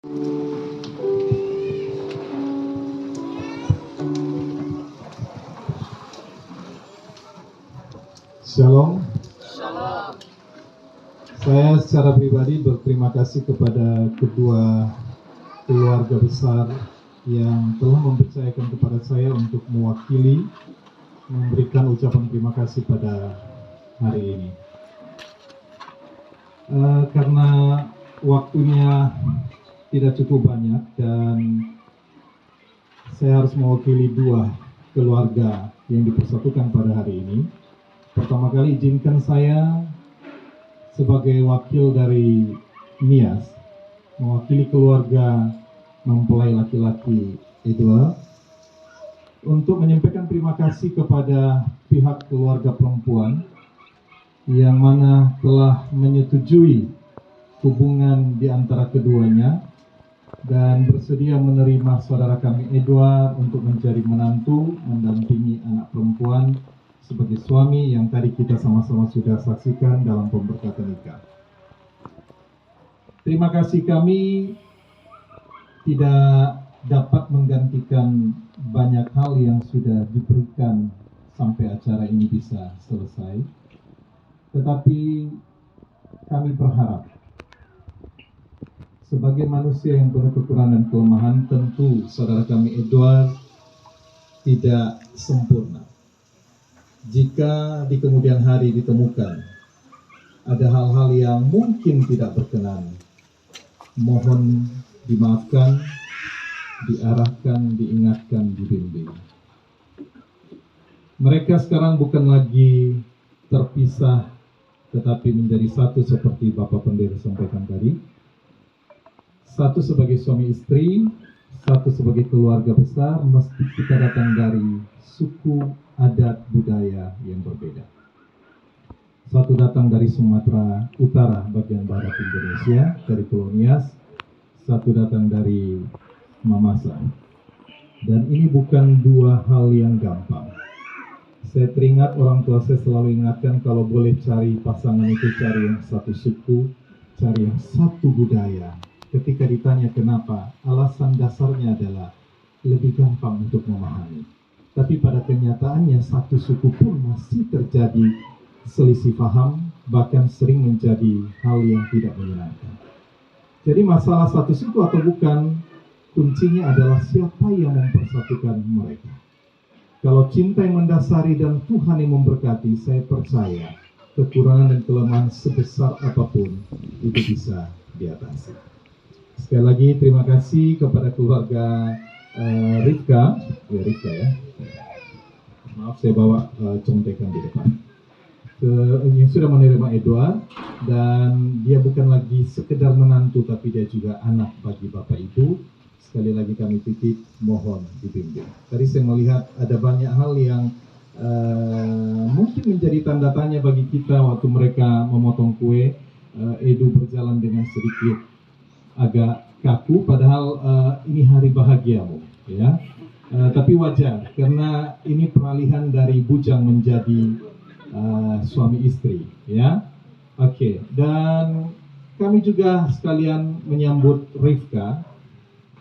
Shalom. Shalom. Saya secara pribadi berterima kasih kepada kedua keluarga besar yang telah mempercayakan kepada saya untuk mewakili memberikan ucapan terima kasih pada hari ini. Karena waktunya tidak cukup banyak dan saya harus mewakili dua keluarga yang dipersatukan pada hari ini. Pertama kali izinkan saya sebagai wakil dari Nias mewakili keluarga mempelai laki-laki Edward untuk menyampaikan terima kasih kepada pihak keluarga perempuan yang mana telah menyetujui hubungan di antara keduanya dan bersedia menerima saudara kami Edward untuk menjadi menantu mendampingi anak perempuan sebagai suami yang tadi kita sama-sama sudah saksikan dalam pemberkatan nikah. Terima kasih kami tidak dapat menggantikan banyak hal yang sudah diberikan sampai acara ini bisa selesai. Tetapi kami berharap sebagai manusia yang penuh kekurangan dan kelemahan, tentu saudara kami Edward tidak sempurna. Jika di kemudian hari ditemukan ada hal-hal yang mungkin tidak berkenan, mohon dimaafkan, diarahkan, diingatkan, dibimbing. Mereka sekarang bukan lagi terpisah, tetapi menjadi satu seperti Bapak Pendeta sampaikan tadi. Satu sebagai suami istri, satu sebagai keluarga besar, mesti kita datang dari suku, adat, budaya yang berbeda. Satu datang dari Sumatera Utara, bagian barat Indonesia, dari Pulau Nias. Satu datang dari Mamasa. Dan ini bukan dua hal yang gampang. Saya teringat orang tua saya selalu ingatkan kalau boleh cari pasangan itu cari yang satu suku, cari yang satu budaya. Ketika ditanya kenapa, alasan dasarnya adalah lebih gampang untuk memahami. Tapi pada kenyataannya satu suku pun masih terjadi selisih paham, bahkan sering menjadi hal yang tidak menyenangkan. Jadi masalah satu suku atau bukan, kuncinya adalah siapa yang mempersatukan mereka. Kalau cinta yang mendasari dan Tuhan yang memberkati, saya percaya kekurangan dan kelemahan sebesar apapun itu bisa diatasi. Sekali lagi terima kasih kepada keluarga Rifka ya. Maaf saya bawa contekan di depan. Yang sudah menerima Edward dan dia bukan lagi sekedar menantu tapi dia juga anak bagi Bapak Ibu. Sekali lagi kami titip mohon dibimbing. Tadi saya melihat ada banyak hal yang mungkin menjadi tanda tanya bagi kita waktu mereka memotong kue. Edu berjalan dengan sedikit agak kaku, padahal ini hari bahagiamu, ya. Tapi wajar karena ini peralihan dari bujang menjadi suami istri, ya. Oke. Dan kami juga sekalian menyambut Rifka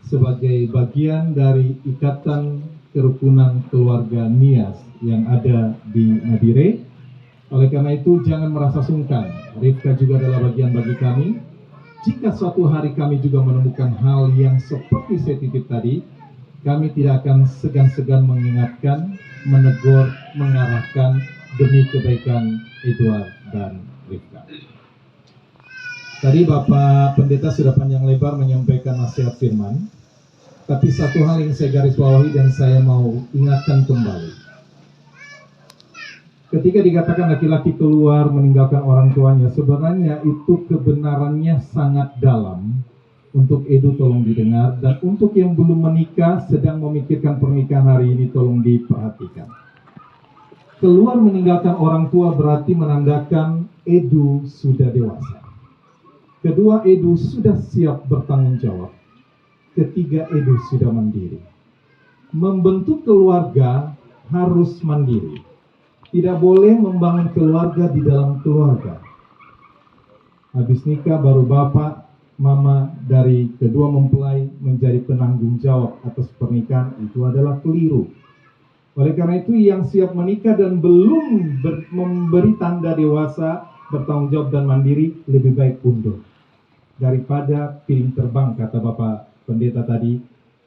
sebagai bagian dari ikatan kerukunan keluarga Nias yang ada di Nabire. Oleh karena itu jangan merasa sungkan. Rifka juga adalah bagian bagi kami. Jika suatu hari kami juga menemukan hal yang seperti saya titip tadi, kami tidak akan segan-segan mengingatkan, menegur, mengarahkan demi kebaikan Edward dan Rifka. Tadi Bapak Pendeta sudah panjang lebar menyampaikan nasihat firman, tapi satu hal yang saya garis bawahi dan saya mau ingatkan kembali. Ketika dikatakan laki-laki keluar meninggalkan orang tuanya, sebenarnya itu kebenarannya sangat dalam. Untuk Edu tolong didengar, dan untuk yang belum menikah sedang memikirkan pernikahan hari ini tolong diperhatikan. Keluar meninggalkan orang tua berarti menandakan Edu sudah dewasa. Kedua, Edu sudah siap bertanggung jawab. Ketiga, Edu sudah mandiri. Membentuk keluarga harus mandiri. Tidak boleh membangun keluarga di dalam keluarga. Habis nikah baru bapak mama dari kedua mempelai menjadi penanggung jawab atas pernikahan itu adalah keliru. Oleh karena itu yang siap menikah dan belum memberi tanda dewasa, bertanggung jawab dan mandiri, lebih baik undur. Daripada piring terbang, kata Bapak Pendeta tadi,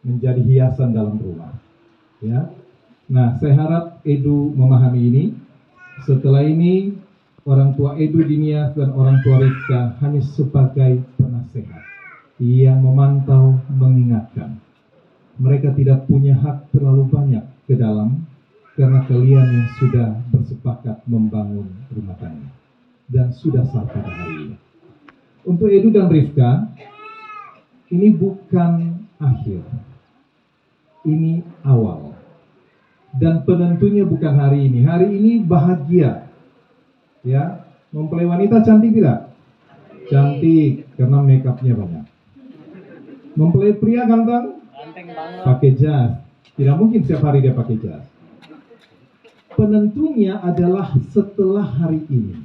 menjadi hiasan dalam rumah. Ya. Nah, saya harap Edu memahami ini. Setelah ini, orang tua Edu Dinias dan orang tua Rifka hanya sebagai penasehat yang memantau, mengingatkan. Mereka tidak punya hak terlalu banyak ke dalam, karena kalian yang sudah bersepakat membangun rumah tangga dan sudah sah pada hari ini. Untuk Edu dan Rifka, ini bukan akhir, ini awal. Dan penentunya bukan hari ini. Hari ini bahagia, ya. Mempelai wanita cantik tidak? Cantik, karena make up-nya banyak. Mempelai pria ganteng? Ganteng banget. Pakai jas. Tidak mungkin setiap hari dia pakai jas. Penentunya adalah setelah hari ini.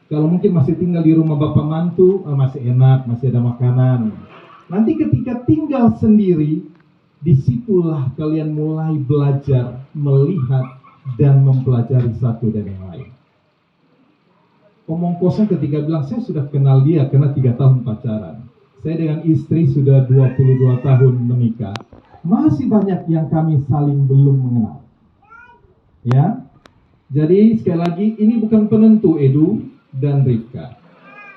Kalau mungkin masih tinggal di rumah bapak mantu, masih enak, masih ada makanan. Nanti ketika tinggal sendiri, disitulah kalian mulai belajar, melihat, dan mempelajari satu dan yang lain. Omong kosong ketika bilang, saya sudah kenal dia karena 3 tahun pacaran. Saya dengan istri sudah 22 tahun menikah. Masih banyak yang kami saling belum mengenal. Ya, jadi sekali lagi ini bukan penentu Edu dan Rifka.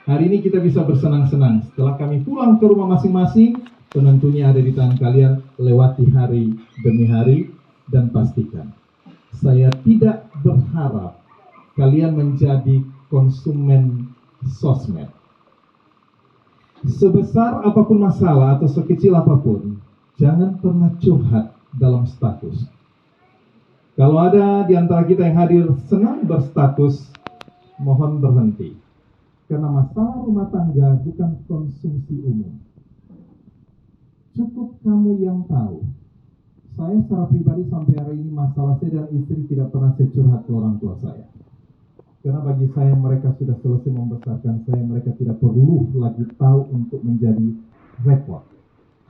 Hari ini kita bisa bersenang-senang. Setelah kami pulang ke rumah masing-masing, penentunya ada di tangan kalian. Lewati hari demi hari dan pastikan. Saya tidak berharap kalian menjadi konsumen sosmed. Sebesar apapun masalah atau sekecil apapun, jangan pernah curhat dalam status. Kalau ada di antara kita yang hadir senang berstatus, mohon berhenti. Karena masalah rumah tangga bukan konsumsi umum. Cukup kamu yang tahu. Saya secara pribadi sampai hari ini masalah saya dan istri tidak pernah saya curhat ke orang tua saya. Karena bagi saya mereka sudah selesai membesarkan saya, mereka tidak perlu lagi tahu untuk menjadi repot.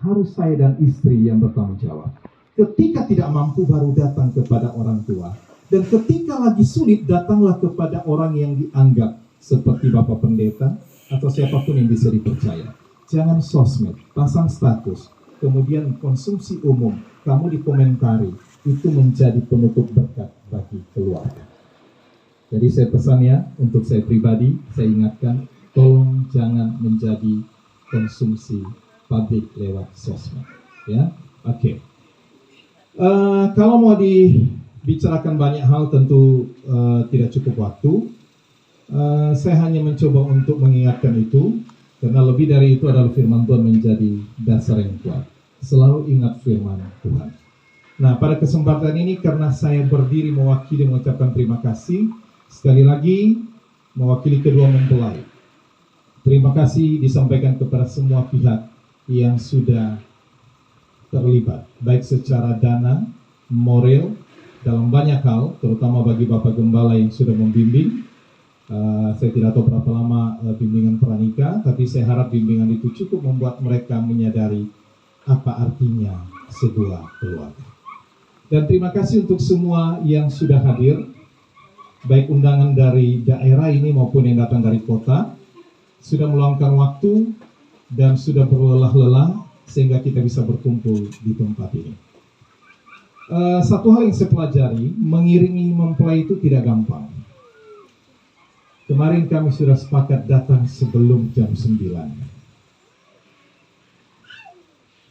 Harus saya dan istri yang bertanggung jawab. Ketika tidak mampu baru datang kepada orang tua. Dan ketika lagi sulit datanglah kepada orang yang dianggap seperti Bapak Pendeta atau siapapun yang bisa dipercaya. Jangan sosmed, pasang status, kemudian konsumsi umum, kamu dikomentari, itu menjadi penutup berkat bagi keluarga. Jadi saya pesan ya, untuk saya pribadi, saya ingatkan, tolong jangan menjadi konsumsi publik lewat sosmed. Ya, oke. Kalau mau dibicarakan banyak hal tentu tidak cukup waktu. Saya hanya mencoba untuk mengingatkan itu, karena lebih dari itu adalah firman Tuhan menjadi dasar yang kuat. Selalu ingat firman Tuhan. Nah, pada kesempatan ini karena saya berdiri mewakili mengucapkan terima kasih, sekali lagi mewakili kedua mempelai. Terima kasih disampaikan kepada semua pihak yang sudah terlibat, baik secara dana, moral, dalam banyak hal, terutama bagi Bapak Gembala yang sudah membimbing. Saya tidak tahu berapa lama bimbingan pranikah, tapi saya harap bimbingan itu cukup membuat mereka menyadari apa artinya sebuah keluarga. Dan terima kasih untuk semua yang sudah hadir, baik undangan dari daerah ini maupun yang datang dari kota, sudah meluangkan waktu dan sudah berlelah-lelah sehingga kita bisa berkumpul di tempat ini. Satu hal yang saya pelajari, mengiringi mempelai itu tidak gampang. Kemarin kami sudah sepakat datang sebelum jam 9.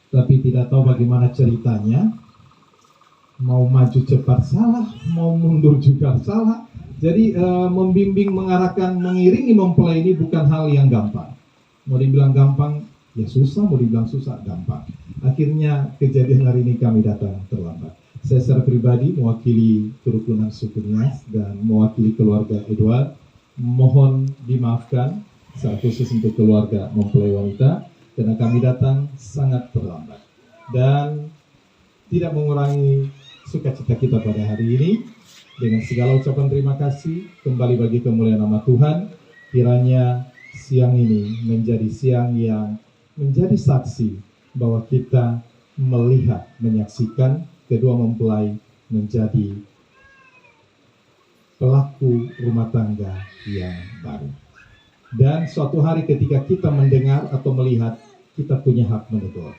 Tapi tidak tahu bagaimana ceritanya. Mau maju cepat salah, mau mundur juga salah. Jadi membimbing, mengarahkan, mengiringi mempelai ini bukan hal yang gampang. Mau dibilang gampang, ya susah. Mau dibilang susah, gampang. Akhirnya kejadian hari ini kami datang terlambat. Saya secara pribadi mewakili kerukunan suku Nias dan mewakili keluarga Edward. Mohon dimaafkan, saat khusus untuk keluarga mempelai wanita, karena kami datang sangat terlambat. Dan tidak mengurangi sukacita kita pada hari ini. Dengan segala ucapan terima kasih, kembali bagi kemuliaan nama Tuhan, kiranya siang ini menjadi siang yang menjadi saksi bahwa kita melihat, menyaksikan kedua mempelai menjadi pelaku rumah tangga yang baru. Dan suatu hari ketika kita mendengar atau melihat, kita punya hak menegur,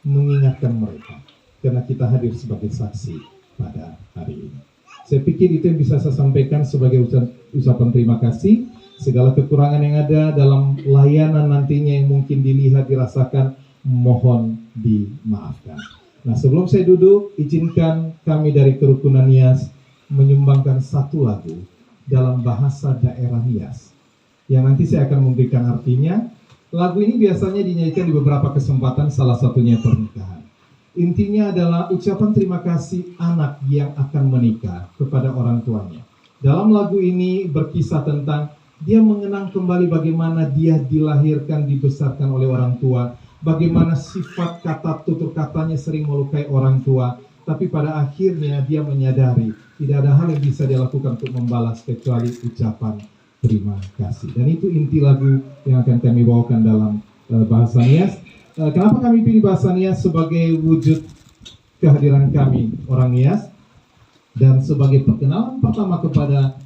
mengingatkan mereka, karena kita hadir sebagai saksi pada hari ini. Saya pikir itu yang bisa saya sampaikan sebagai ucapan terima kasih. Segala kekurangan yang ada dalam layanan nantinya yang mungkin dilihat, dirasakan, mohon dimaafkan. Nah, sebelum saya duduk, izinkan kami dari Kerukunan Nias menyumbangkan satu lagu dalam bahasa daerah Nias, yang nanti saya akan memberikan artinya. Lagu ini biasanya dinyanyikan di beberapa kesempatan, salah satunya pernikahan. Intinya adalah ucapan terima kasih anak yang akan menikah kepada orang tuanya. Dalam lagu ini berkisah tentang dia mengenang kembali bagaimana dia dilahirkan, dibesarkan oleh orang tua, bagaimana sifat kata tutur katanya sering melukai orang tua, tapi pada akhirnya dia menyadari tidak ada hal yang bisa dia lakukan untuk membalas kecuali ucapan terima kasih. Dan itu inti lagu yang akan kami bawakan dalam bahasa Nias. Kenapa kami pilih bahasa Nias? Sebagai wujud kehadiran kami orang Nias dan sebagai perkenalan pertama kepada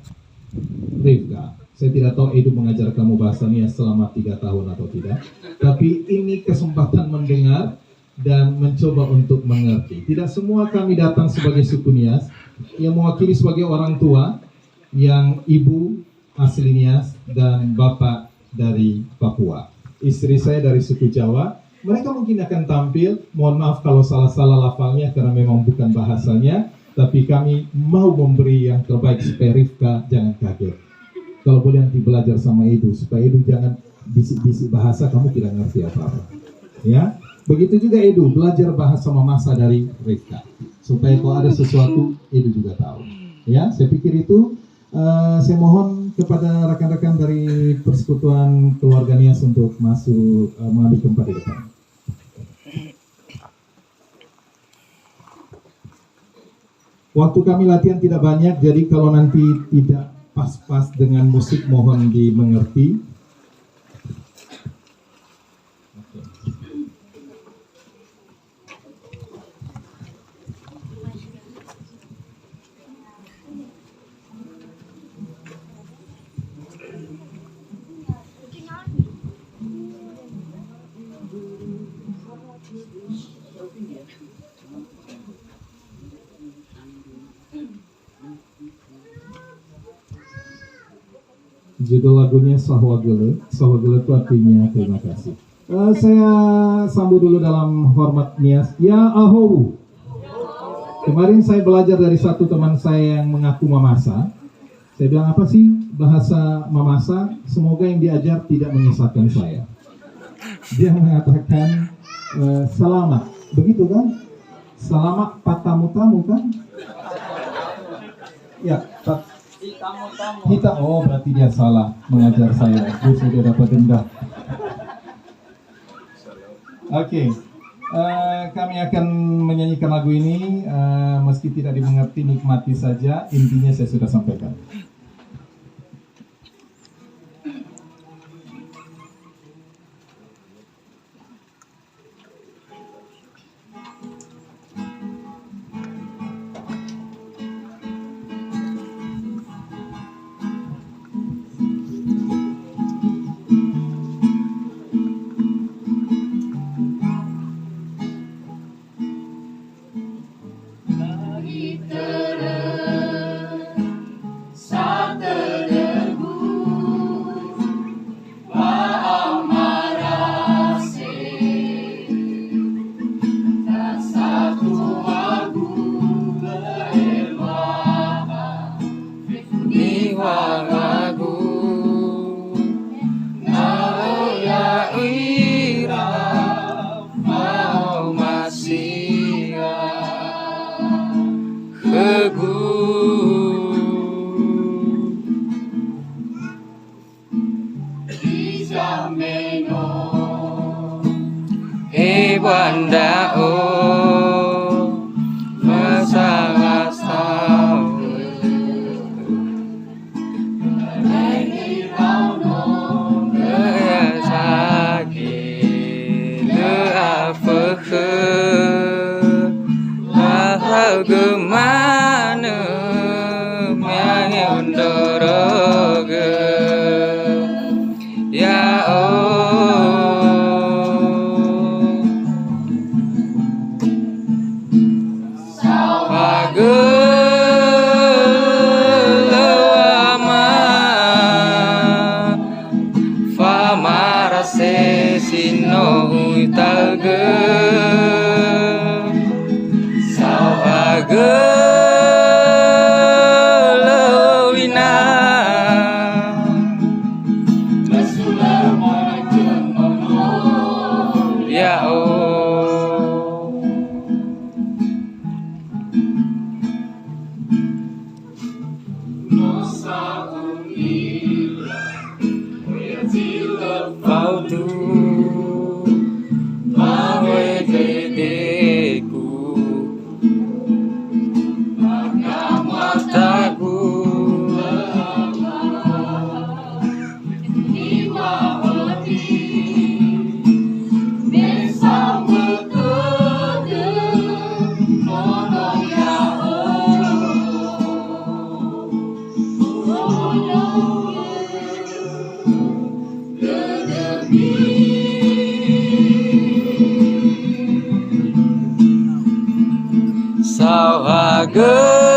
Rifka. Saya tidak tahu Edu mengajar kamu bahasa Nias selama 3 tahun atau tidak, tapi ini kesempatan mendengar dan mencoba untuk mengerti. Tidak semua kami datang sebagai suku Nias, yang mewakili sebagai orang tua, yang ibu asli Nias dan bapak dari Papua. Istri saya dari suku Jawa. Mereka mungkin akan tampil, mohon maaf kalau salah-salah lafalnya karena memang bukan bahasanya, tapi kami mau memberi yang terbaik supaya Rifka jangan kaget. Kalau boleh nanti belajar sama Edu, supaya Edu jangan bisik-bisik bahasa, kamu tidak ngerti apa-apa. Ya, begitu juga Edu, belajar bahasa mamasa dari Rifka, supaya kalau ada sesuatu, Edu juga tahu. Ya, saya pikir itu. Saya mohon kepada rekan-rekan dari Persekutuan Keluarga Nias untuk masuk mengambil tempat di depan. Waktu kami latihan tidak banyak, jadi kalau nanti tidak pas-pas dengan musik mohon dimengerti. Judul lagunya Sahwagele. Sahwagele itu artinya terima kasih. Saya sambut dulu dalam hormat Nias. Ya ahowu. Kemarin saya belajar dari satu teman saya yang mengaku mamasa. Saya bilang, apa sih bahasa mamasa? Semoga yang diajar tidak menyesatkan saya. Dia mengatakan selamat. Begitu kan? Selamat patamu-tamu kan? Ya, kita, oh berarti dia salah mengajar saya. Dia dapat denda. Oke, kami akan menyanyikan lagu ini. Meski tidak dimengerti, nikmati saja. Intinya saya sudah sampaikan. phơ gemana miang doroge ya se sino uitaga sao aga lawina masula ya vào tu bawe dedeku mataku iwa hati bersama kode mono ya sao haga